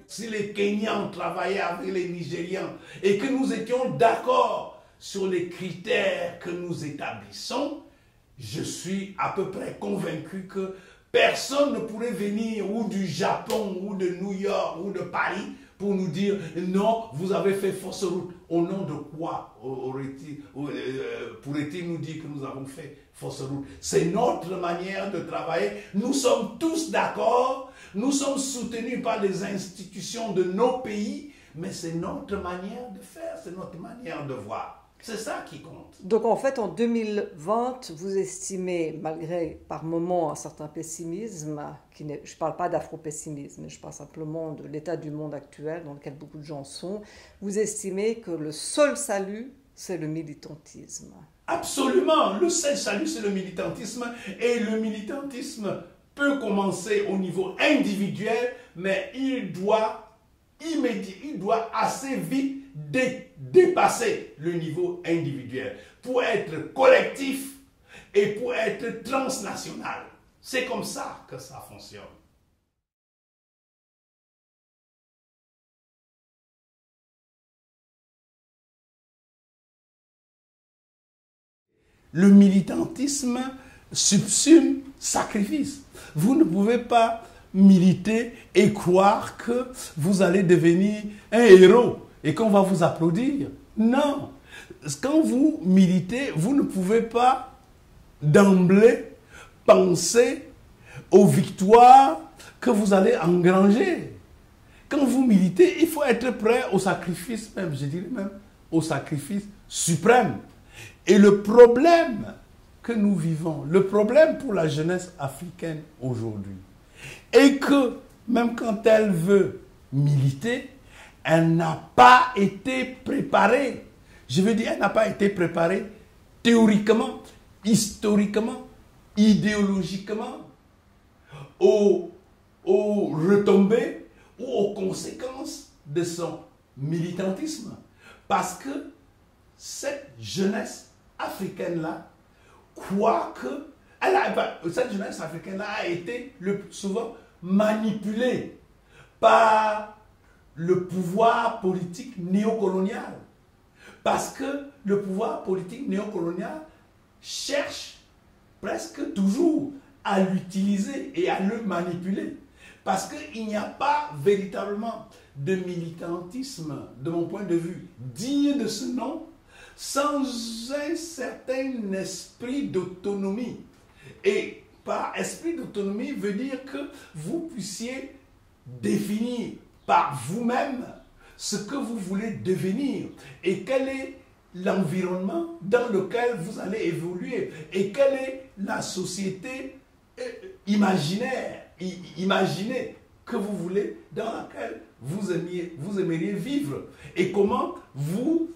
Si les Kenyans travaillaient avec les Nigérians et que nous étions d'accord sur les critères que nous établissons, je suis à peu près convaincu que personne ne pourrait venir ou du Japon, ou de New York, ou de Paris pour nous dire non, vous avez fait fausse route. Au nom de quoi pourrait-il nous dire que nous avons fait fausse route? C'est notre manière de travailler. Nous sommes tous d'accord. Nous sommes soutenus par les institutions de nos pays, mais c'est notre manière de faire, c'est notre manière de voir. C'est ça qui compte. Donc en fait, en 2020, vous estimez, malgré par moments un certain pessimisme, je ne parle pas d'afro-pessimisme, je parle simplement de l'état du monde actuel dans lequel beaucoup de gens sont, vous estimez que le seul salut, c'est le militantisme. Absolument, le seul salut, c'est le militantisme, et le militantisme peut commencer au niveau individuel, mais il doit assez vite dépasser le niveau individuel pour être collectif et pour être transnational. C'est comme ça que ça fonctionne. Le militantisme subsume sacrifice. Vous ne pouvez pas militer et croire que vous allez devenir un héros et qu'on va vous applaudir. Non. Quand vous militez, vous ne pouvez pas d'emblée penser aux victoires que vous allez engranger. Quand vous militez, il faut être prêt au sacrifice même, je dirais même au sacrifice suprême. Et le problème que nous vivons, le problème pour la jeunesse africaine aujourd'hui, est que même quand elle veut militer, elle n'a pas été préparée. Je veux dire, elle n'a pas été préparée théoriquement, historiquement, idéologiquement, aux retombées ou aux conséquences de son militantisme. Parce que cette jeunesse africaine-là croit que cette jeunesse africaine-là a été le plus souvent manipulée par le pouvoir politique néocolonial. Parce que le pouvoir politique néocolonial cherche presque toujours à l'utiliser et à le manipuler. Parce qu'il n'y a pas véritablement de militantisme, de mon point de vue, digne de ce nom, sans un certain esprit d'autonomie. Et par esprit d'autonomie veut dire que vous puissiez définir par vous-même ce que vous voulez devenir et quel est l'environnement dans lequel vous allez évoluer et quelle est la société imaginaire, imaginée que vous voulez, dans laquelle vous aimeriez vivre et comment vous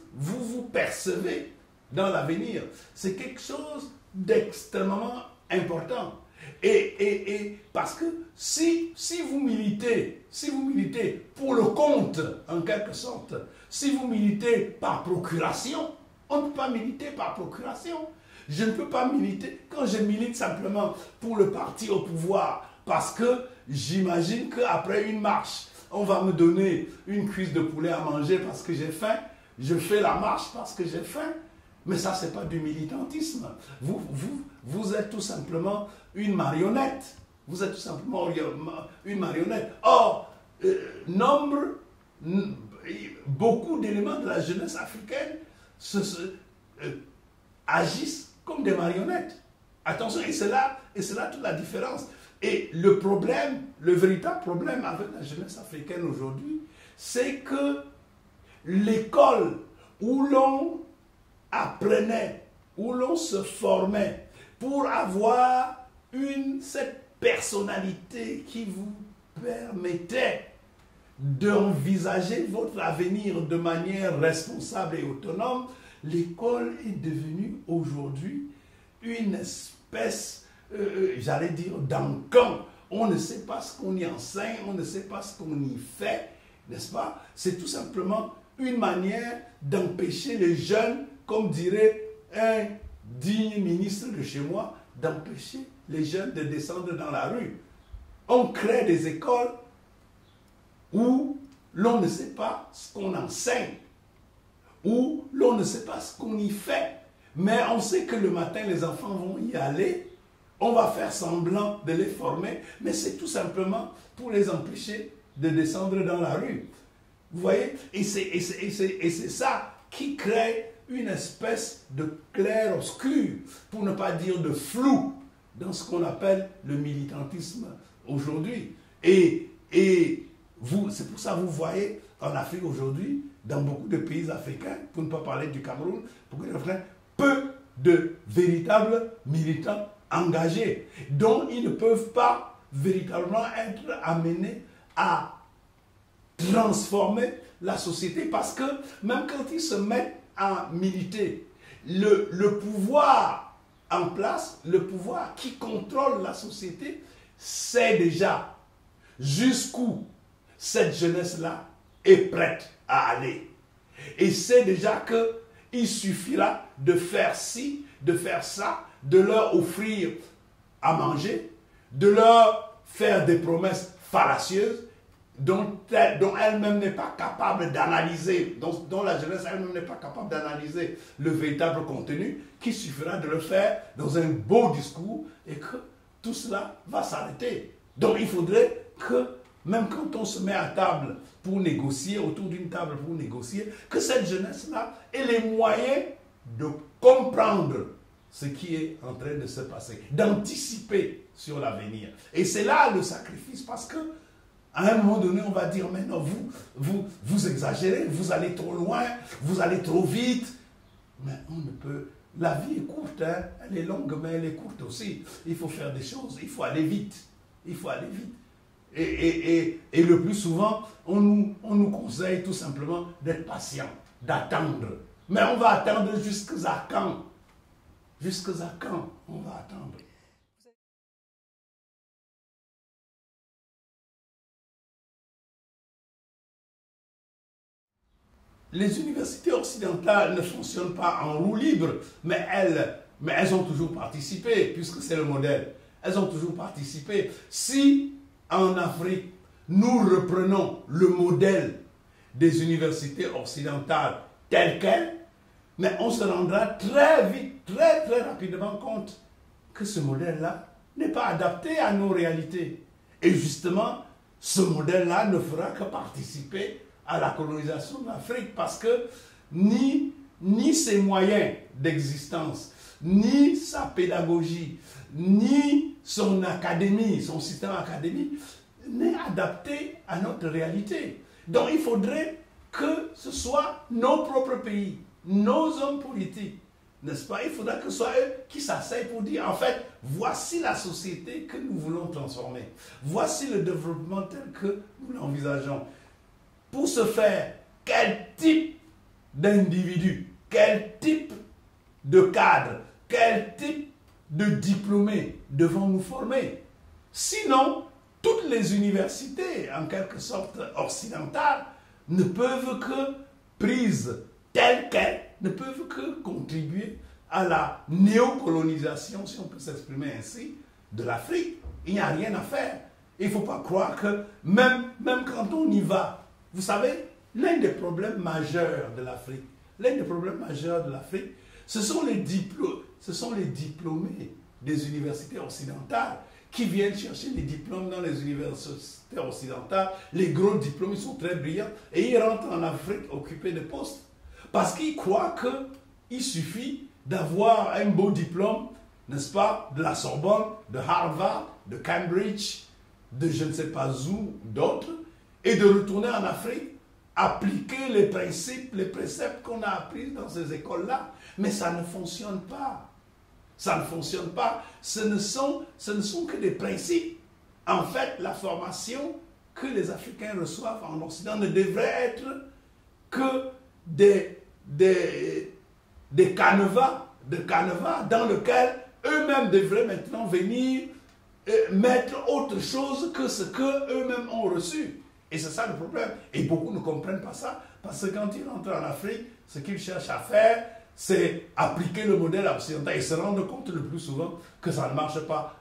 percevez dans l'avenir. C'est quelque chose d'extrêmement important. Et parce que si vous militez pour le compte, en quelque sorte, si vous militez par procuration, on ne peut pas militer par procuration. Je ne peux pas militer quand je milite simplement pour le parti au pouvoir, parce que j'imagine qu'après une marche on va me donner une cuisse de poulet à manger parce que j'ai faim. Je fais la marche parce que j'ai faim. Mais ça, ce n'est pas du militantisme. Vous êtes tout simplement une marionnette. Vous êtes tout simplement une marionnette. Or, beaucoup d'éléments de la jeunesse africaine agissent comme des marionnettes. Attention, et c'est là toute la différence. Et le problème, le véritable problème avec la jeunesse africaine aujourd'hui, c'est que l'école où l'on apprenait, où l'on se formait pour avoir cette personnalité qui vous permettait d'envisager votre avenir de manière responsable et autonome, l'école est devenue aujourd'hui une espèce, j'allais dire, d'encan. On ne sait pas ce qu'on y enseigne, on ne sait pas ce qu'on y fait, n'est-ce pas? C'est tout simplement une manière d'empêcher les jeunes, comme dirait un digne ministre de chez moi, d'empêcher les jeunes de descendre dans la rue. On crée des écoles où l'on ne sait pas ce qu'on enseigne, où l'on ne sait pas ce qu'on y fait. Mais on sait que le matin, les enfants vont y aller, on va faire semblant de les former, mais c'est tout simplement pour les empêcher de descendre dans la rue. Vous voyez? Et c'est ça qui crée une espèce de clair-obscur, pour ne pas dire de flou, dans ce qu'on appelle le militantisme aujourd'hui. Et c'est pour ça que vous voyez en Afrique aujourd'hui, dans beaucoup de pays africains, pour ne pas parler du Cameroun, peu de véritables militants engagés, dont ils ne peuvent pas véritablement être amenés à transformer la société, parce que même quand ils se mettent à militer, le pouvoir en place, le pouvoir qui contrôle la société, sait déjà jusqu'où cette jeunesse-là est prête à aller. Et sait déjà qu'il suffira de faire ci, de faire ça, de leur offrir à manger, de leur faire des promesses fallacieuses, dont elle-même n'est pas capable d'analyser, dont la jeunesse elle-même n'est pas capable d'analyser le véritable contenu, qu'il suffira de le faire dans un beau discours et que tout cela va s'arrêter. Donc il faudrait que, même quand on se met à table pour négocier, autour d'une table pour négocier, que cette jeunesse-là ait les moyens de comprendre ce qui est en train de se passer, d'anticiper sur l'avenir. Et c'est là le sacrifice, parce que à un moment donné, on va dire, mais non, vous exagérez, vous allez trop loin, vous allez trop vite. Mais on ne peut... La vie est courte, hein? Elle est longue, mais elle est courte aussi. Il faut faire des choses, il faut aller vite. Il faut aller vite. Et le plus souvent, on nous conseille tout simplement d'être patient, d'attendre. Mais on va attendre jusqu'à quand? Jusqu'à quand on va attendre? Les universités occidentales ne fonctionnent pas en roue libre, mais elles ont toujours participé, puisque c'est le modèle. Elles ont toujours participé. Si en Afrique, nous reprenons le modèle des universités occidentales tel quel, mais on se rendra très vite, très rapidement compte que ce modèle-là n'est pas adapté à nos réalités. Et justement, ce modèle-là ne fera que participer à la colonisation de l'Afrique, parce que ni ses moyens d'existence, ni sa pédagogie, ni son académie, son système académique n'est adapté à notre réalité. Donc il faudrait que ce soit nos propres pays, nos hommes politiques, n'est-ce pas? Il faudra que ce soit eux qui s'asseyent pour dire, en fait, voici la société que nous voulons transformer. Voici le développement tel que nous l'envisageons. Pour ce faire, quel type d'individu, quel type de cadre, quel type de diplômés devons-nous former? Sinon, toutes les universités, en quelque sorte occidentales, ne peuvent que, prises telles quelles, ne peuvent que contribuer à la néocolonisation, si on peut s'exprimer ainsi, de l'Afrique. Il n'y a rien à faire. il ne faut pas croire que même quand on y va, vous savez, l'un des problèmes majeurs de l'Afrique, ce sont les diplômés des universités occidentales qui viennent chercher les diplômes dans les universités occidentales. Les gros diplômes, ils sont très brillants et ils rentrent en Afrique occuper des postes. Parce qu'ils croient qu'il suffit d'avoir un beau diplôme, n'est-ce pas, de la Sorbonne, de Harvard, de Cambridge, de je ne sais pas où, d'autres, et de retourner en Afrique, appliquer les principes, les préceptes qu'on a appris dans ces écoles-là. Mais ça ne fonctionne pas. Ça ne fonctionne pas. Ce ne sont que des principes. En fait, la formation que les Africains reçoivent en Occident ne devrait être que des canevas dans lesquels eux-mêmes devraient maintenant venir mettre autre chose que ce qu'eux-mêmes ont reçu. Et c'est ça le problème. Et beaucoup ne comprennent pas ça, parce que quand ils rentrent en Afrique, ce qu'ils cherchent à faire, c'est appliquer le modèle occidental et se rendre compte le plus souvent que ça ne marche pas.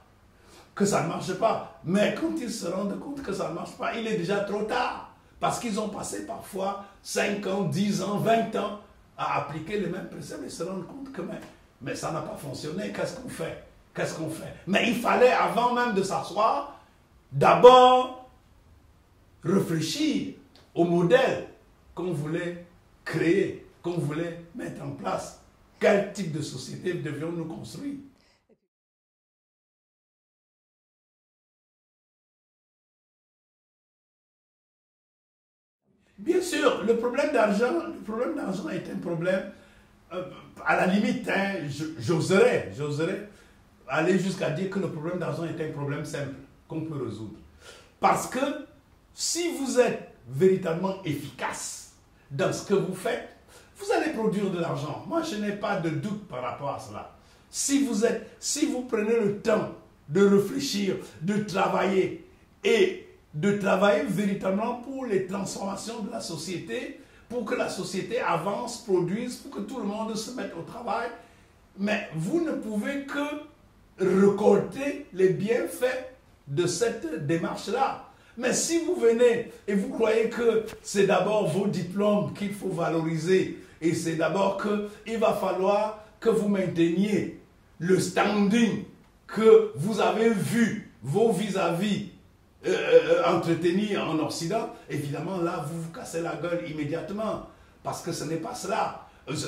Mais quand ils se rendent compte que ça ne marche pas, il est déjà trop tard. Parce qu'ils ont passé parfois 5 ans, 10 ans, 20 ans à appliquer les mêmes préceptes et se rendre compte que mais ça n'a pas fonctionné. Qu'est-ce qu'on fait? Mais il fallait, avant même de s'asseoir, d'abord réfléchir au modèle qu'on voulait créer, qu'on voulait mettre en place. Quel type de société devions-nous construire? Bien sûr, le problème d'argent est un problème, à la limite, hein, j'oserais aller jusqu'à dire que le problème d'argent est un problème simple, qu'on peut résoudre. Parce que si vous êtes véritablement efficace dans ce que vous faites, vous allez produire de l'argent. Moi, je n'ai pas de doute par rapport à cela. Si vous prenez le temps de réfléchir, de travailler véritablement pour les transformations de la société, pour que la société avance, produise, pour que tout le monde se mette au travail, mais vous ne pouvez que récolter les bienfaits de cette démarche-là. Mais si vous venez et vous croyez que c'est d'abord vos diplômes qu'il faut valoriser et c'est d'abord qu'il va falloir que vous mainteniez le standing que vous avez vu vos vis-à-vis entretenir en Occident, évidemment là vous vous cassez la gueule immédiatement parce que ce n'est pas cela.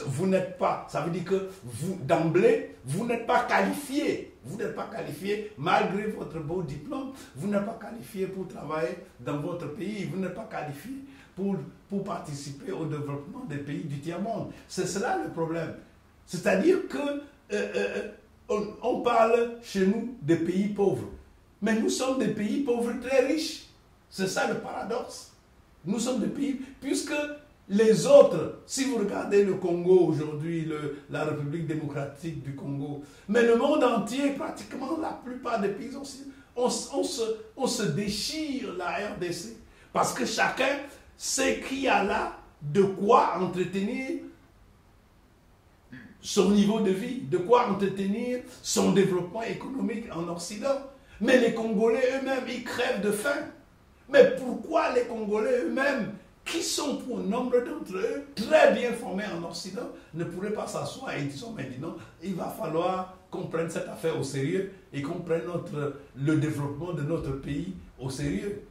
Vous n'êtes pas, ça veut dire que vous, d'emblée, vous n'êtes pas qualifié. Vous n'êtes pas qualifié, malgré votre beau diplôme, vous n'êtes pas qualifié pour travailler dans votre pays, vous n'êtes pas qualifié pour participer au développement des pays du tiers-monde. C'est cela le problème. C'est-à-dire que on parle chez nous des pays pauvres, mais nous sommes des pays pauvres très riches. C'est ça le paradoxe. Nous sommes des pays, puisque les autres, si vous regardez le Congo aujourd'hui, la République démocratique du Congo, mais le monde entier, pratiquement la plupart des pays, on se déchire la RDC. Parce que chacun sait qu'il y a là de quoi entretenir son niveau de vie, de quoi entretenir son développement économique en Occident. Mais les Congolais eux-mêmes, ils crèvent de faim. Mais pourquoi les Congolais eux-mêmes, qui sont pour nombre d'entre eux très bien formés en Occident, ne pourraient pas s'asseoir et disent, mais dis non, il va falloir qu'on prenne cette affaire au sérieux et qu'on prenne le développement de notre pays au sérieux.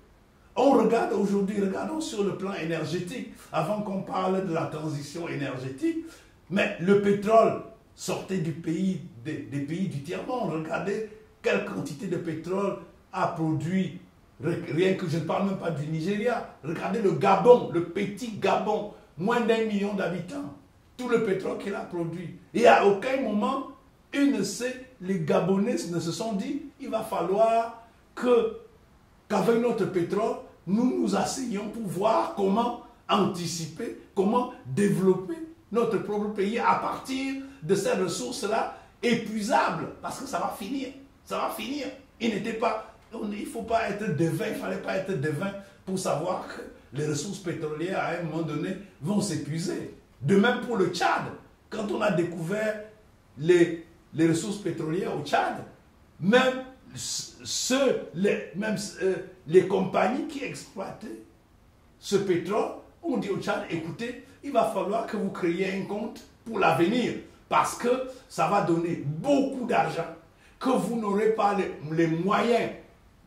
On regarde aujourd'hui, regardons sur le plan énergétique, avant qu'on parle de la transition énergétique, mais le pétrole sortait des pays du tiers-monde. Regardez quelle quantité de pétrole a produit. Rien que je ne parle même pas du Nigeria. Regardez le Gabon, le petit Gabon, moins d'1 million d'habitants. Tout le pétrole qu'il a produit. Et à aucun moment, les Gabonais ne se sont dit, il va falloir qu'avec notre pétrole, nous nous asseyions pour voir comment anticiper, comment développer notre propre pays à partir de ces ressources-là épuisables. Parce que ça va finir. Ça va finir. Il ne faut pas être devin, il ne fallait pas être devin pour savoir que les ressources pétrolières, à un moment donné, vont s'épuiser. De même pour le Tchad. Quand on a découvert les ressources pétrolières au Tchad, même les compagnies qui exploitaient ce pétrole ont dit au Tchad, écoutez, il va falloir que vous créiez un compte pour l'avenir, parce que ça va donner beaucoup d'argent que vous n'aurez pas les moyens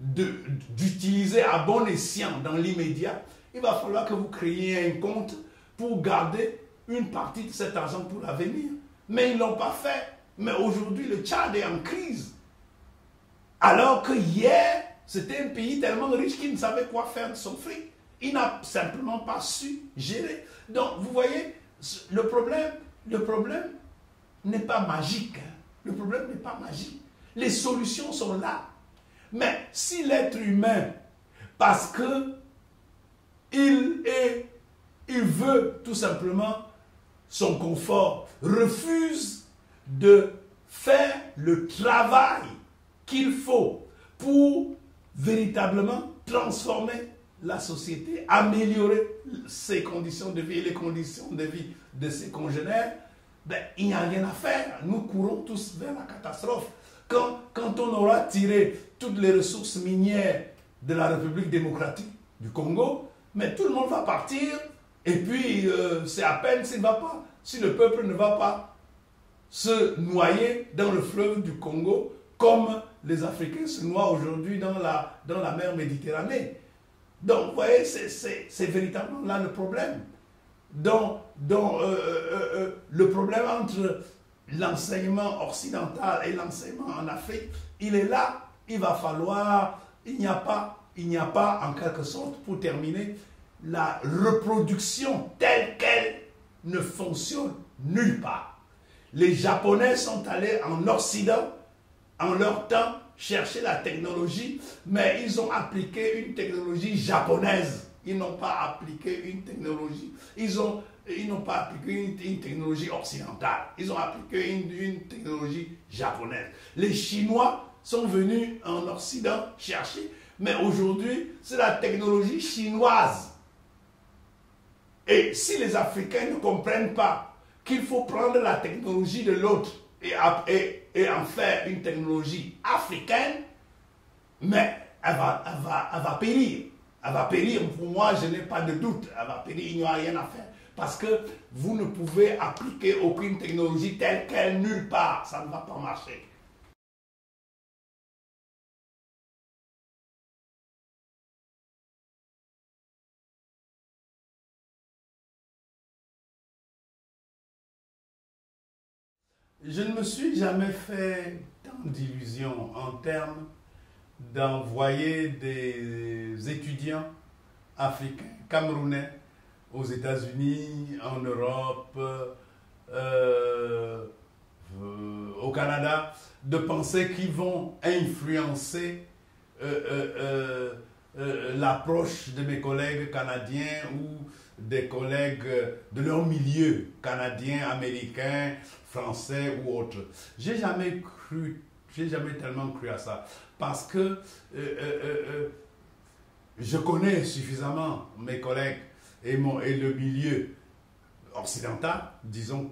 d'utiliser à bon escient dans l'immédiat. Il va falloir que vous créiez un compte pour garder une partie de cet argent pour l'avenir. Mais ils ne l'ont pas fait. Mais aujourd'hui, le Tchad est en crise. Alors que hier, c'était un pays tellement riche qu'il ne savait quoi faire de son fric. Il n'a simplement pas su gérer. Donc, vous voyez, le problème n'est pas magique. Hein. Le problème n'est pas magique. Les solutions sont là. Mais si l'être humain, parce que il veut tout simplement son confort, refuse de faire le travail qu'il faut pour véritablement transformer la société, améliorer ses conditions de vie et les conditions de vie de ses congénères, ben, il n'y a rien à faire. Nous courons tous vers la catastrophe. Quand on aura tiré toutes les ressources minières de la République démocratique du Congo, mais tout le monde va partir et puis c'est à peine si le peuple ne va pas se noyer dans le fleuve du Congo comme les Africains se noient aujourd'hui dans la mer Méditerranée. Donc, vous voyez, c'est véritablement là le problème. Le problème entre l'enseignement occidental et l'enseignement en Afrique, il est là. Il va falloir, il n'y a pas en quelque sorte, pour terminer, la reproduction telle qu'elle ne fonctionne nulle part. Les Japonais sont allés en Occident, en leur temps, chercher la technologie, mais ils ont appliqué une technologie japonaise. Ils n'ont pas appliqué une technologie. Ils n'ont pas appliqué une technologie occidentale. Ils ont appliqué une technologie japonaise. Les Chinois sont venus en Occident chercher, mais aujourd'hui, c'est la technologie chinoise. Et si les Africains ne comprennent pas qu'il faut prendre la technologie de l'autre et en faire une technologie africaine, mais elle va périr. Elle va périr, pour moi, je n'ai pas de doute. Elle va périr, il n'y a rien à faire. Parce que vous ne pouvez appliquer aucune technologie telle qu'elle nulle part. Ça ne va pas marcher. Je ne me suis jamais fait tant d'illusions en termes d'envoyer des étudiants africains, camerounais, aux États-Unis, en Europe, au Canada, de penser qu'ils vont influencer l'approche de mes collègues canadiens ou des collègues de leur milieu canadien, américain, français ou autre. J'ai jamais tellement cru à ça, parce que je connais suffisamment mes collègues et le milieu occidental, disons,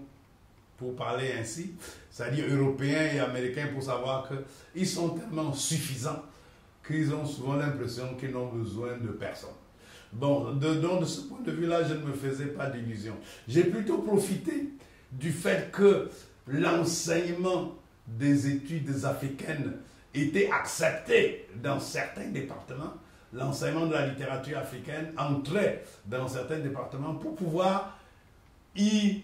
pour parler ainsi, c'est-à-dire européens et américains, pour savoir qu'ils sont tellement suffisants qu'ils ont souvent l'impression qu'ils n'ont besoin de personne. Bon, donc de ce point de vue-là, je ne me faisais pas d'illusions. J'ai plutôt profité du fait que l'enseignement des études africaines était accepté dans certains départements. L'enseignement de la littérature africaine entrait dans certains départements pour pouvoir y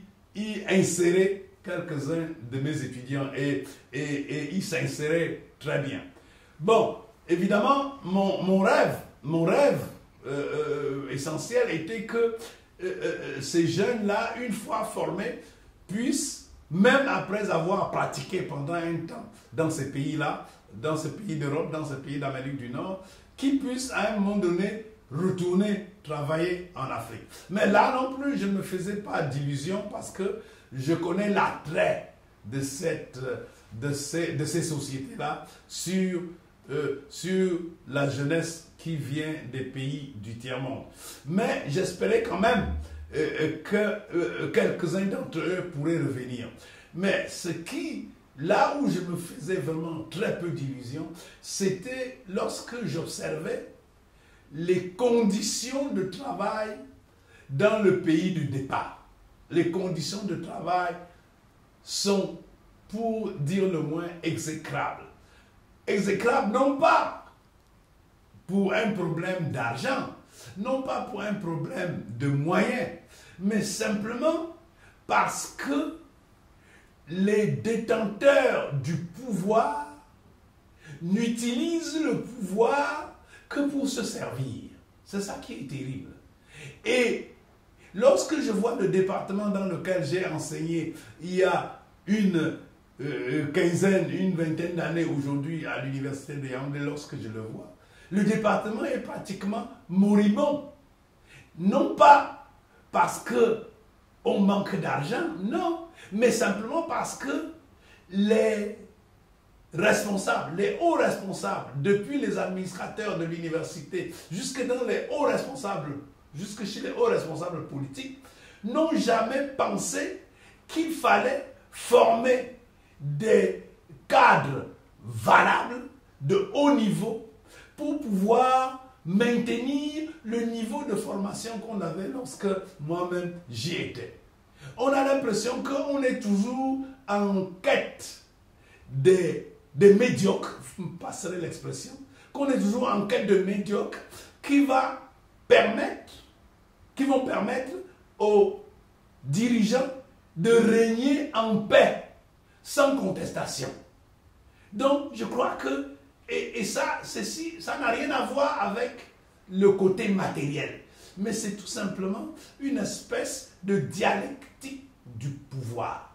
insérer quelques-uns de mes étudiants et y s'insérer très bien. Bon, évidemment, mon rêve essentiel était que ces jeunes-là, une fois formés, puissent, même après avoir pratiqué pendant un temps dans ces pays-là, dans ces pays d'Europe, dans ces pays d'Amérique du Nord, qu'ils puissent à un moment donné retourner travailler en Afrique. Mais là non plus, je ne me faisais pas d'illusions, parce que je connais l'attrait de ces sociétés-là sur la jeunesse qui vient des pays du tiers-monde. Mais j'espérais quand même que quelques-uns d'entre eux pourraient revenir. Mais ce qui là où je me faisais vraiment très peu d'illusions, c'était lorsque j'observais les conditions de travail dans le pays du départ. Les conditions de travail sont, pour dire le moins, exécrables. Exécrables non pas pour un problème d'argent, non pas pour un problème de moyens, mais simplement parce que les détenteurs du pouvoir n'utilisent le pouvoir que pour se servir. C'est ça qui est terrible. Et lorsque je vois le département dans lequel j'ai enseigné il y a une quinzaine, une vingtaine d'années aujourd'hui à l'université de Yaoundé, lorsque je le vois, le département est pratiquement moribond. Non pas parce qu'on manque d'argent, non, mais simplement parce que les responsables, les hauts responsables, depuis les administrateurs de l'université jusque dans les hauts responsables, jusque chez les hauts responsables politiques, n'ont jamais pensé qu'il fallait former des cadres valables de haut niveau pour pouvoir maintenir le niveau de formation qu'on avait lorsque moi-même j'y étais. On a l'impression qu'on est toujours en quête des médiocres, vous me passerez l'expression, qu'on est toujours en quête de médiocres qui vont permettre aux dirigeants de régner en paix, sans contestation. Donc, je crois que, et ça n'a rien à voir avec le côté matériel, mais c'est tout simplement une espèce de dialectique du pouvoir.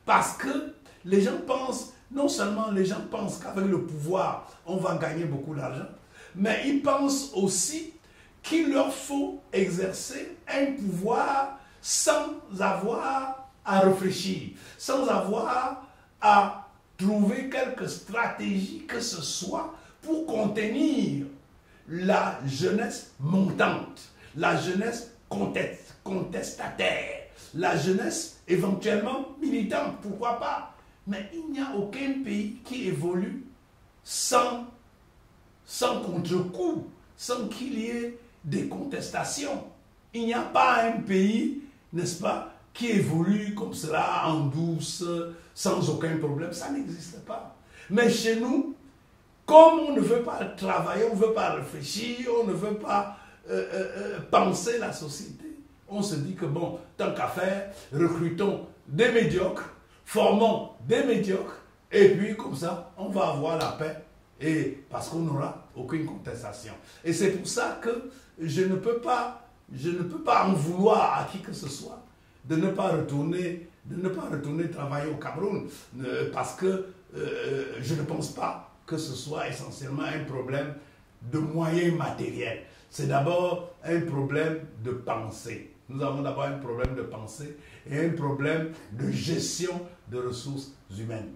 Parce que les gens pensent, non seulement les gens pensent qu'avec le pouvoir, on va gagner beaucoup d'argent, mais ils pensent aussi qu'il leur faut exercer un pouvoir sans avoir à réfléchir, sans avoir à trouver quelque stratégie que ce soit pour contenir la jeunesse montante, la jeunesse contestataire, la jeunesse éventuellement militante, pourquoi pas. Mais il n'y a aucun pays qui évolue sans contre-coup, sans qu'il y ait des contestations. Il n'y a pas un pays, n'est-ce pas, qui évolue comme cela, en douce, sans aucun problème. Ça n'existe pas. Mais chez nous, comme on ne veut pas travailler, on ne veut pas réfléchir, on ne veut pas penser la société, on se dit que bon, tant qu'à faire, recrutons des médiocres, formons des médiocres, et puis comme ça, on va avoir la paix, et parce qu'on n'aura aucune contestation. Et c'est pour ça que je ne peux pas en vouloir à qui que ce soit de ne pas retourner travailler au Cameroun, parce que je ne pense pas que ce soit essentiellement un problème de moyens matériels. C'est d'abord un problème de pensée. Nous avons d'abord un problème de pensée et un problème de gestion de ressources humaines.